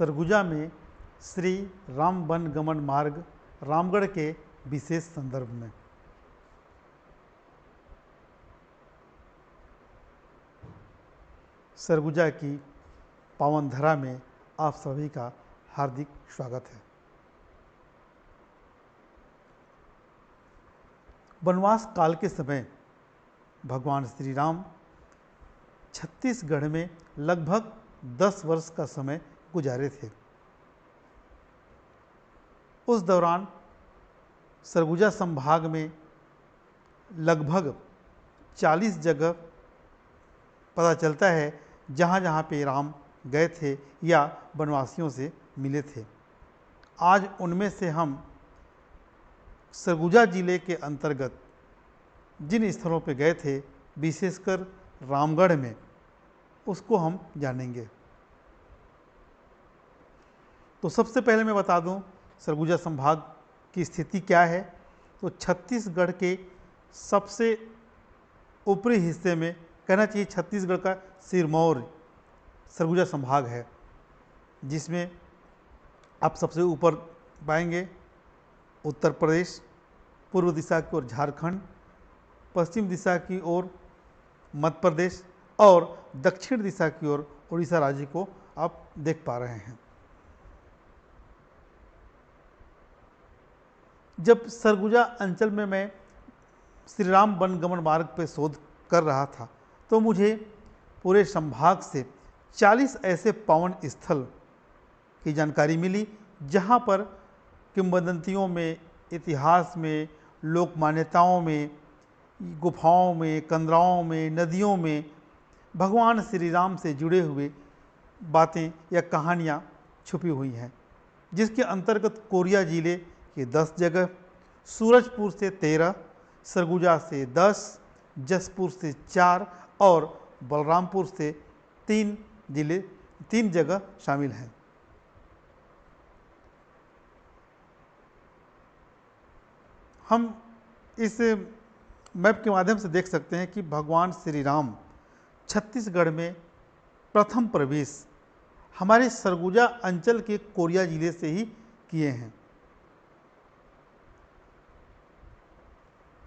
सरगुजा में श्री राम वन गमन मार्ग रामगढ़ के विशेष संदर्भ में। सरगुजा की पावन धरा में आप सभी का हार्दिक स्वागत है। वनवास काल के समय भगवान श्री राम छत्तीसगढ़ में लगभग 10 वर्ष का समय गुजारे थे। उस दौरान सरगुजा संभाग में लगभग 40 जगह पता चलता है जहाँ पे राम गए थे या वनवासियों से मिले थे। आज उनमें से हम सरगुजा जिले के अंतर्गत जिन स्थलों पे गए थे, विशेषकर रामगढ़ में, उसको हम जानेंगे। तो सबसे पहले मैं बता दूं सरगुजा संभाग की स्थिति क्या है। तो छत्तीसगढ़ के सबसे ऊपरी हिस्से में, कहना चाहिए छत्तीसगढ़ का सिरमौर सरगुजा संभाग है, जिसमें आप सबसे ऊपर पाएंगे उत्तर प्रदेश, पूर्व दिशा की ओर झारखंड, पश्चिम दिशा की ओर मध्य प्रदेश और दक्षिण दिशा की ओर उड़ीसा राज्य को आप देख पा रहे हैं। जब सरगुजा अंचल में मैं श्री राम वन गमन मार्ग पर शोध कर रहा था, तो मुझे पूरे संभाग से 40 ऐसे पावन स्थल की जानकारी मिली, जहाँ पर किंवदंतियों में, इतिहास में, लोक मान्यताओं में, गुफाओं में, कंदराओं में, नदियों में भगवान श्री राम से जुड़े हुए बातें या कहानियाँ छुपी हुई हैं, जिसके अंतर्गत कोरिया जिले के 10 जगह, सूरजपुर से 13, सरगुजा से 10, जसपुर से 4 और बलरामपुर से 3 जगह शामिल हैं। हम इस मैप के माध्यम से देख सकते हैं कि भगवान श्री राम छत्तीसगढ़ में प्रथम प्रवेश हमारे सरगुजा अंचल के कोरिया जिले से ही किए हैं।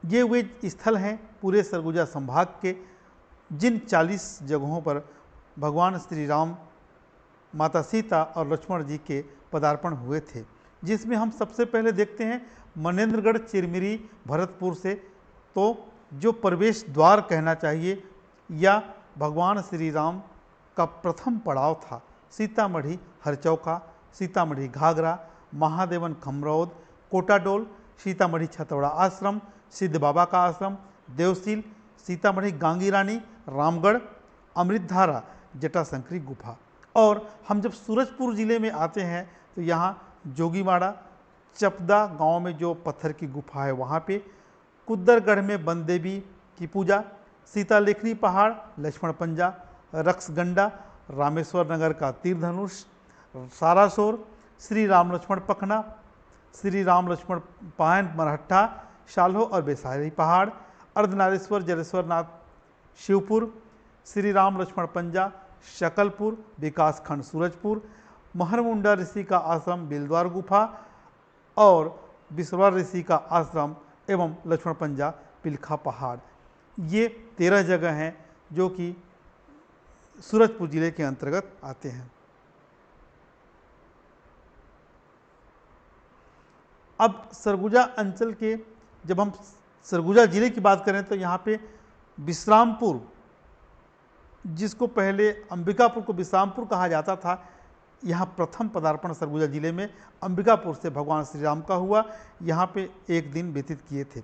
ये वे स्थल हैं पूरे सरगुजा संभाग के जिन 40 जगहों पर भगवान श्री राम, माता सीता और लक्ष्मण जी के पदार्पण हुए थे, जिसमें हम सबसे पहले देखते हैं मनेन्द्रगढ़ चिरमिरी भरतपुर से। तो जो प्रवेश द्वार कहना चाहिए या भगवान श्री राम का प्रथम पड़ाव था, सीतामढ़ी हरचौका, सीतामढ़ी घाघरा, महादेवन खमरौद, कोटाडोल, सीतामढ़ी छतौड़ा आश्रम, सिद्ध बाबा का आश्रम, देवसील, सीतामढ़ी गांगी रानी, रामगढ़, अमृतधारा, जटाशंकरी गुफा। और हम जब सूरजपुर जिले में आते हैं तो यहाँ जोगीमाड़ा, चपदा गांव में जो पत्थर की गुफा है वहाँ पे, कुद्दरगढ़ में वन देवी की पूजा, सीता लेखनी पहाड़, लक्ष्मण पंजा, रक्सगंडा, रामेश्वर नगर का तीर धनुष, सारासोर, श्री राम लक्ष्मण पखना, श्री राम लक्ष्मण पायन मरहट्टा, शाल्हो और बेसारी पहाड़, अर्धनारेश्वर जलेश्वर नाथ शिवपुर, श्री राम लक्ष्मण पंजा, शकलपुर विकासखंड सूरजपुर, महरमुंडा ऋषि का आश्रम बिलद्वार गुफा और बिस्वर ऋषि का आश्रम एवं लक्ष्मण पंजा पिलखा पहाड़। ये 13 जगह हैं जो कि सूरजपुर जिले के अंतर्गत आते हैं। अब सरगुजा अंचल के, जब हम सरगुजा जिले की बात करें तो यहाँ पे विश्रामपुर, जिसको पहले अंबिकापुर को विश्रामपुर कहा जाता था, यहाँ प्रथम पदार्पण सरगुजा जिले में अंबिकापुर से भगवान श्री राम का हुआ। यहाँ पे एक दिन व्यतीत किए थे।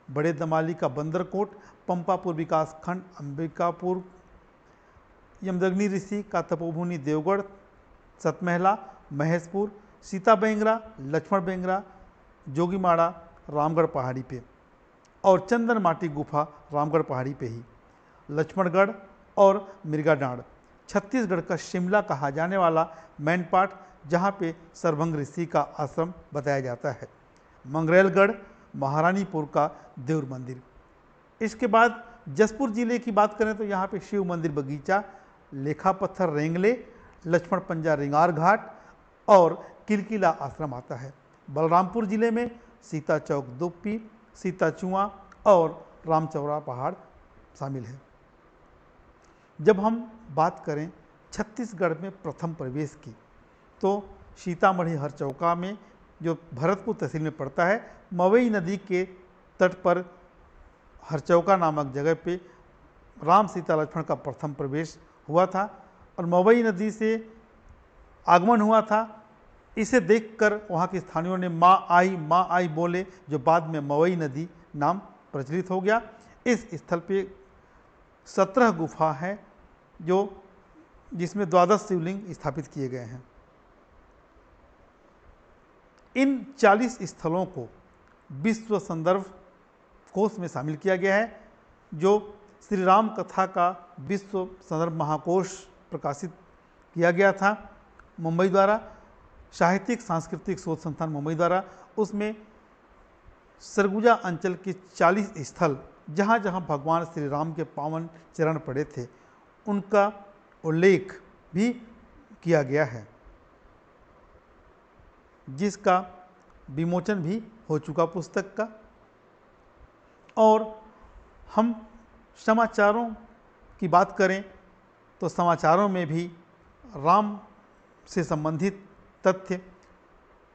बड़े दमाली का बंदरकोट, पंपापुर विकासखंड अंबिकापुर, यमदग्नि ऋषि का तपोभूमि देवगढ़, सतमहला, महेशपुर, सीता बेंगरा, लक्ष्मण बेंगरा, जोगीमाड़ा रामगढ़ पहाड़ी पे और चंदन माटी गुफा रामगढ़ पहाड़ी पे ही, लक्ष्मणगढ़ और मिर्गाडांड, छत्तीसगढ़ का शिमला कहा जाने वाला मैनपाट, जहाँ पे सरभंग ऋषि का आश्रम बताया जाता है, मंगरेलगढ़, महारानीपुर का देवर मंदिर। इसके बाद जसपुर जिले की बात करें तो यहाँ पे शिव मंदिर बगीचा, लेखा पत्थर रेंगले, लक्ष्मण पंजा रिंगार घाट और किलकिला आश्रम आता है। बलरामपुर जिले में सीता चौक दुप्पी, सीता चुआ और रामचौरा पहाड़ शामिल है। जब हम बात करें छत्तीसगढ़ में प्रथम प्रवेश की, तो सीतामढ़ी हरचौका में, जो भरतपुर तहसील में पड़ता है, मवई नदी के तट पर हरचौका नामक जगह पे राम सीता लक्ष्मण का प्रथम प्रवेश हुआ था और मवई नदी से आगमन हुआ था। इसे देखकर वहाँ के स्थानियों ने माँ आई बोले, जो बाद में मवई नदी नाम प्रचलित हो गया। इस स्थल पे 17 गुफा हैं जिसमें 12 शिवलिंग स्थापित किए गए हैं। इन 40 स्थलों को विश्व संदर्भ कोश में शामिल किया गया है, जो श्री राम कथा का विश्व संदर्भ महाकोश प्रकाशित किया गया था मुंबई द्वारा, साहित्यिक सांस्कृतिक शोध संस्थान मुंबई द्वारा। उसमें सरगुजा अंचल के 40 स्थल, जहाँ जहाँ भगवान श्री राम के पावन चरण पड़े थे, उनका उल्लेख भी किया गया है, जिसका विमोचन भी हो चुका पुस्तक का। और हम समाचारों की बात करें तो समाचारों में भी राम से संबंधित तथ्य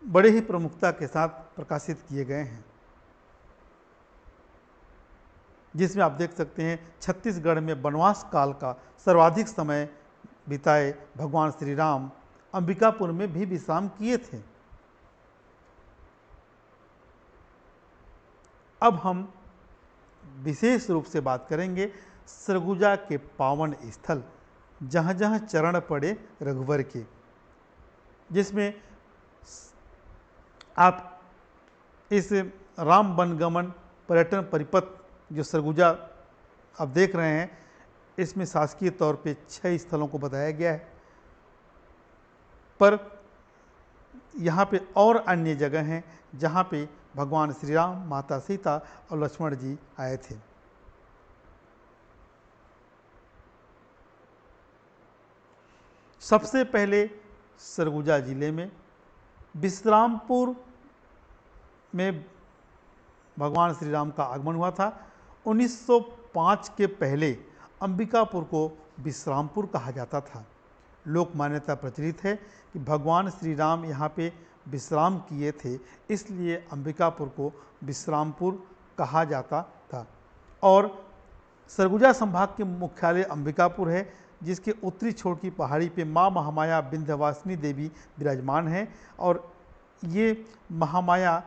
बड़े ही प्रमुखता के साथ प्रकाशित किए गए हैं, जिसमें आप देख सकते हैं छत्तीसगढ़ में वनवास काल का सर्वाधिक समय बिताए भगवान श्री राम अंबिकापुर में भी विश्राम किए थे। अब हम विशेष रूप से बात करेंगे सरगुजा के पावन स्थल, जहाँ जहाँ चरण पड़े रघुवर के, जिसमें आप इस राम वनगमन पर्यटन परिपथ जो सरगुजा आप देख रहे हैं, इसमें शासकीय तौर पे 6 स्थलों को बताया गया है, पर यहाँ पे और अन्य जगह हैं जहाँ पे भगवान श्री राम, माता सीता और लक्ष्मण जी आए थे। सबसे पहले सरगुजा जिले में विश्रामपुर में भगवान श्री राम का आगमन हुआ था। 1905 के पहले अंबिकापुर को विश्रामपुर कहा जाता था। लोक मान्यता प्रचलित है कि भगवान श्री राम यहाँ पे विश्राम किए थे, इसलिए अंबिकापुर को विश्रामपुर कहा जाता था। और सरगुजा संभाग के मुख्यालय अंबिकापुर है, जिसके उत्तरी छोर की पहाड़ी पे माँ महामाया विंध्यवासिनी देवी विराजमान है। और ये महामाया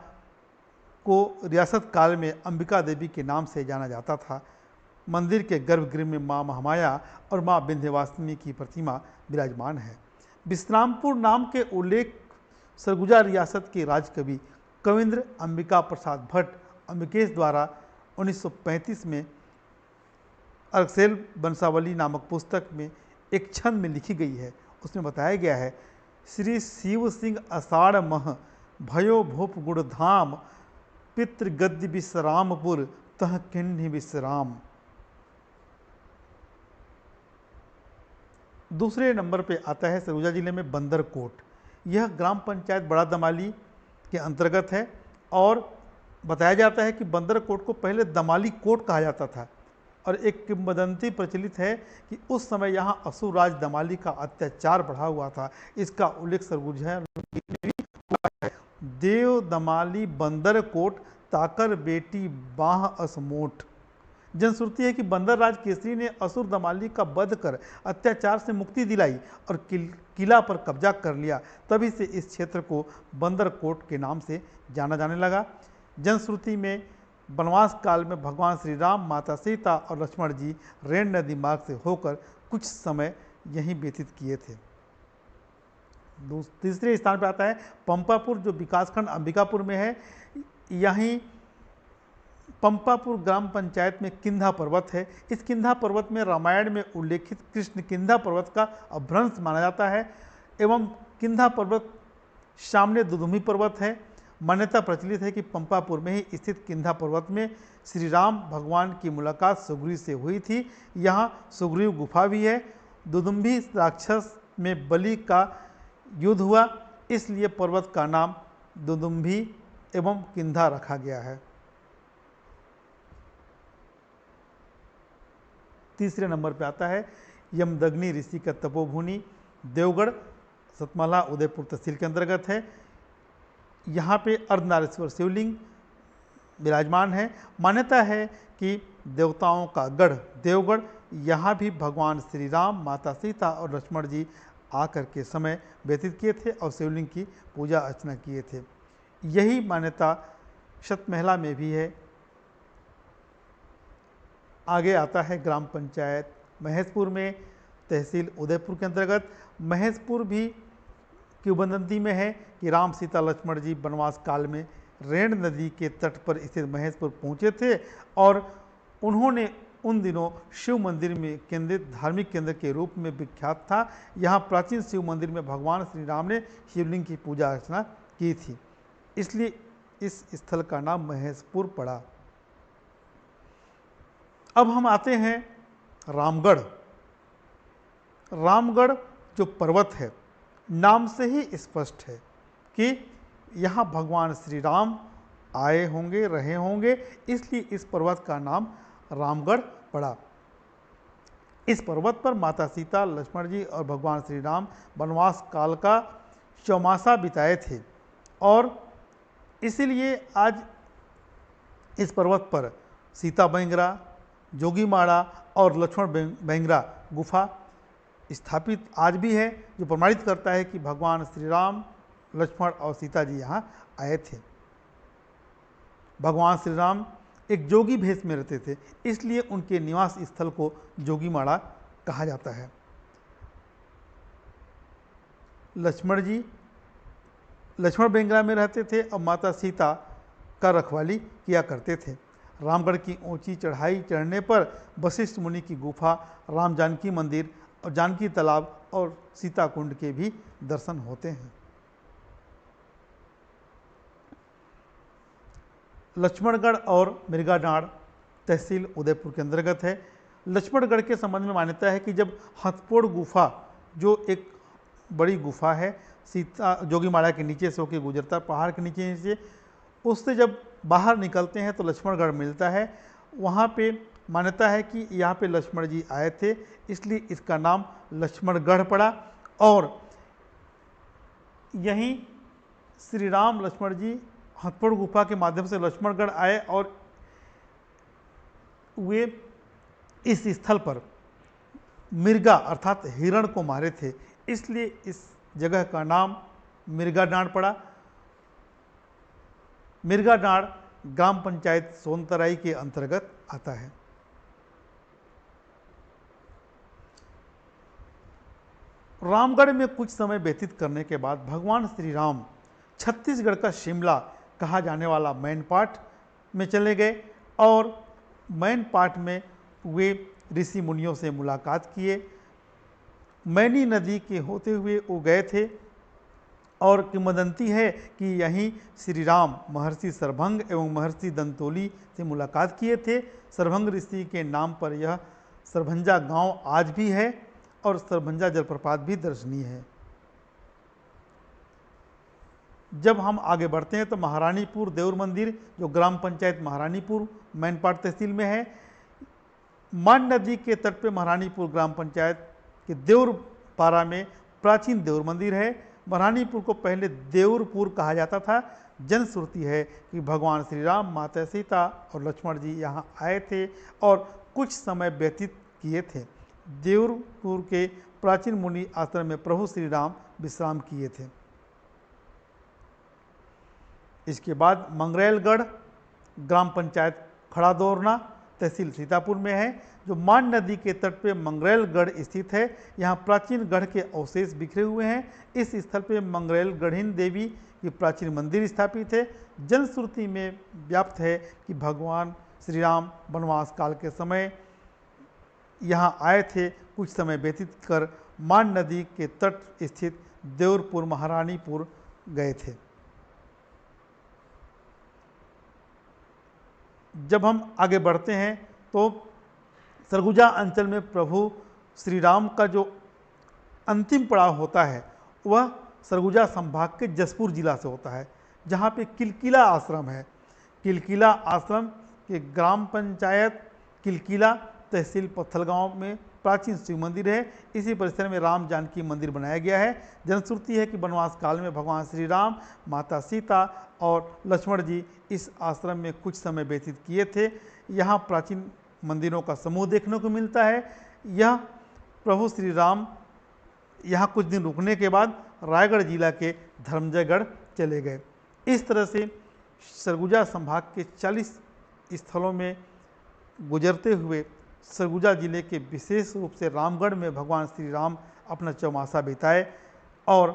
को रियासत काल में अंबिका देवी के नाम से जाना जाता था। मंदिर के गर्भगृह में माँ महामाया और माँ विंध्यवासिनी की प्रतिमा विराजमान है। विश्रामपुर नाम के उल्लेख सरगुजा रियासत के राजकवि कविंद्र अंबिका प्रसाद भट्ट अंबिकेश द्वारा 1935 में अर्कसेल वंशावली नामक पुस्तक में एक छंद में लिखी गई है। उसमें बताया गया है, श्री शिव सिंह आषाढ़ मह भयो भूप गुड़ धाम पितृगद्य विश्रामपुर तह किन्हि विश्राम। दूसरे नंबर पे आता है सरगुजा जिले में बंदरकोट। यह ग्राम पंचायत बड़ा दमाली के अंतर्गत है और बताया जाता है कि बंदरकोट को पहले दमाली कोट कहा जाता था। और एक किंवदंती प्रचलित है कि उस समय यहाँ असुर राज दमाली का अत्याचार बढ़ा हुआ था। इसका उल्लेख सरगुजा देव दमाली बंदरकोट ताकर बेटी बाह असमोठ। जनश्रुति है कि बंदर राज केसरी ने असुर दमाली का वध कर अत्याचार से मुक्ति दिलाई और किला पर कब्जा कर लिया। तभी से इस क्षेत्र को बंदरकोट के नाम से जाना जाने लगा। जनश्रुति में वनवास काल में भगवान श्री राम, माता सीता और लक्ष्मण जी रेण नदी मार्ग से होकर कुछ समय यहीं व्यतीत किए थे। तीसरे स्थान पर आता है पंपापुर, जो विकासखंड अंबिकापुर में है। यहीं पंपापुर ग्राम पंचायत में किंधा पर्वत है। इस किंधा पर्वत में रामायण में उल्लेखित कृष्ण किंधा पर्वत का अभ्रंश माना जाता है एवं किंधा पर्वत सामने दुदुमी पर्वत है। मान्यता प्रचलित है कि पंपापुर में ही स्थित किंधा पर्वत में श्री राम भगवान की मुलाकात सुग्रीव से हुई थी। यहाँ सुग्रीव गुफा भी है। दुदुम्बी राक्षस में बलि का युद्ध हुआ, इसलिए पर्वत का नाम दुदुम्भी एवं किंधा रखा गया है। तीसरे नंबर पे आता है यमदग्नि ऋषि का तपोभूमि देवगढ़, सतमाला उदयपुर तहसील के अंतर्गत है। यहाँ पे अर्धनारीश्वर शिवलिंग विराजमान है। मान्यता है कि देवताओं का गढ़ देवगढ़, यहाँ भी भगवान श्री राम, माता सीता और लक्ष्मण जी आकर के समय व्यतीत किए थे और शिवलिंग की पूजा अर्चना किए थे। यही मान्यता शतमहला में भी है। आगे आता है ग्राम पंचायत महेशपुर में, तहसील उदयपुर के अंतर्गत। महेशपुर भी किंवदंती में है कि राम सीता लक्ष्मण जी वनवास काल में रेण नदी के तट पर स्थित महेशपुर पहुँचे थे और उन्होंने उन दिनों शिव मंदिर में केंद्रित धार्मिक केंद्र के रूप में विख्यात था। यहाँ प्राचीन शिव मंदिर में भगवान श्री राम ने शिवलिंग की पूजा अर्चना की थी, इसलिए इस स्थल का नाम महेशपुर पड़ा। अब हम आते हैं रामगढ़। रामगढ़ जो पर्वत है, नाम से ही स्पष्ट है कि यहाँ भगवान श्री राम आए होंगे, रहे होंगे, इसलिए इस पर्वत का नाम रामगढ़ पड़ा। इस पर्वत पर माता सीता, लक्ष्मण जी और भगवान श्री राम वनवास काल का चौमासा बिताए थे और इसीलिए आज इस पर्वत पर सीता बेंगरा, जोगीमाड़ा और लक्ष्मण बेंगरा गुफा स्थापित आज भी है, जो प्रमाणित करता है कि भगवान श्री राम, लक्ष्मण और सीता जी यहाँ आए थे। भगवान श्री राम एक जोगी भेष में रहते थे, इसलिए उनके निवास स्थल को जोगीमाड़ा कहा जाता है। लक्ष्मण बेंगरा में रहते थे और माता सीता का रखवाली किया करते थे। रामगढ़ की ऊंची चढ़ाई चढ़ने पर वशिष्ठ मुनि की गुफा, राम जानकी मंदिर और जानकी तालाब और सीता कुंड के भी दर्शन होते हैं। लक्ष्मणगढ़ और मिर्गाडांड़ तहसील उदयपुर के अंतर्गत है। लक्ष्मणगढ़ के संबंध में मान्यता है कि जब हथपोड़ गुफा, जो एक बड़ी गुफा है, सीता जोगीमाड़ा के नीचे से होकर गुजरता, पहाड़ के नीचे उससे जब बाहर निकलते हैं तो लक्ष्मणगढ़ मिलता है। वहाँ पे मान्यता है कि यहाँ पे लक्ष्मण जी आए थे, इसलिए इसका नाम लक्ष्मणगढ़ पड़ा और यहीं श्री राम लक्ष्मण जी हथपोड़ गुफा के माध्यम से लक्ष्मणगढ़ आए और वे इस स्थल पर मिर्गा अर्थात हिरण को मारे थे, इसलिए इस जगह का नाम मिर्गाडांड़ पड़ा। मिर्गाडांड़ ग्राम पंचायत सोनतराई के अंतर्गत आता है। रामगढ़ में कुछ समय व्यतीत करने के बाद भगवान श्री राम छत्तीसगढ़ का शिमला कहा जाने वाला मैनपाट में चले गए और मैनपाट में वे ऋषि मुनियों से मुलाकात किए। मैनी नदी के होते हुए वो गए थे और किंवदंती है कि यहीं श्री राम महर्षि सरभंग एवं महर्षि दंतोली से मुलाकात किए थे। सरभंग ऋषि के नाम पर यह सरभंजा गांव आज भी है और सरभंजा जलप्रपात भी दर्शनीय है। जब हम आगे बढ़ते हैं तो महारानीपुर देउर मंदिर, जो ग्राम पंचायत महारानीपुर मैनपाट तहसील में है। मान नदी के तट पे महारानीपुर ग्राम पंचायत के देउर पारा में प्राचीन देउर मंदिर है। महारानीपुर को पहले देउरपुर कहा जाता था। जनश्रुति है कि भगवान श्री राम, माता सीता और लक्ष्मण जी यहाँ आए थे और कुछ समय व्यतीत किए थे। देउरपुर के प्राचीन मुनि आश्रम में प्रभु श्री राम विश्राम किए थे। इसके बाद मंगरेलगढ़ ग्राम पंचायत खड़ादोरना तहसील सीतापुर में है, जो मान नदी के तट पे मंगरेलगढ़ स्थित है। यहाँ प्राचीन गढ़ के अवशेष बिखरे हुए हैं। इस स्थल पे मंगरेलगढ़िन देवी की प्राचीन मंदिर स्थापित है। जनश्रुति में व्याप्त है कि भगवान श्री राम वनवास काल के समय यहाँ आए थे, कुछ समय व्यतीत कर मान नदी के तट स्थित देउरपुर महारानीपुर गए थे। जब हम आगे बढ़ते हैं तो सरगुजा अंचल में प्रभु श्री राम का जो अंतिम पड़ाव होता है वह सरगुजा संभाग के जसपुर जिला से होता है, जहाँ पे किलकिला आश्रम है। किलकिला आश्रम के ग्राम पंचायत किलकिला, तहसील पत्थलगांव में प्राचीन शिव मंदिर है। इसी परिसर में राम जानकी मंदिर बनाया गया है। जनश्रुति है कि वनवास काल में भगवान श्री राम, माता सीता और लक्ष्मण जी इस आश्रम में कुछ समय व्यतीत किए थे। यहाँ प्राचीन मंदिरों का समूह देखने को मिलता है। यह प्रभु श्री राम यहाँ कुछ दिन रुकने के बाद रायगढ़ जिला के धर्मजयगढ़ चले गए। इस तरह से सरगुजा संभाग के 40 स्थलों में गुजरते हुए सरगुजा जिले के विशेष रूप से रामगढ़ में भगवान श्री राम अपना चौमासा बिताए और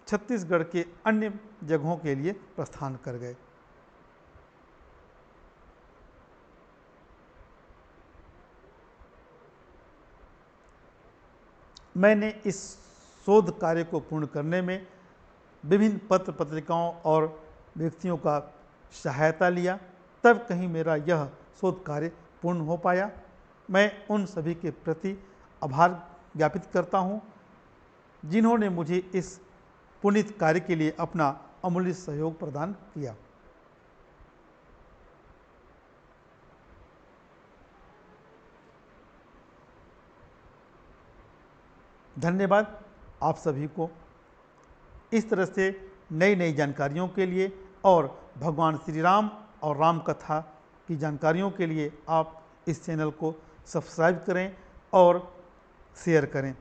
छत्तीसगढ़ के अन्य जगहों के लिए प्रस्थान कर गए। मैंने इस शोध कार्य को पूर्ण करने में विभिन्न पत्र पत्रिकाओं और व्यक्तियों का सहायता लिया, तब कहीं मेरा यह शोध कार्य पूर्ण हो पाया। मैं उन सभी के प्रति आभार ज्ञापित करता हूँ जिन्होंने मुझे इस पुनीत कार्य के लिए अपना अमूल्य सहयोग प्रदान किया। धन्यवाद आप सभी को। इस तरह से नई नई जानकारियों के लिए और भगवान श्री राम और राम कथा की जानकारियों के लिए आप इस चैनल को सब्सक्राइब करें और शेयर करें।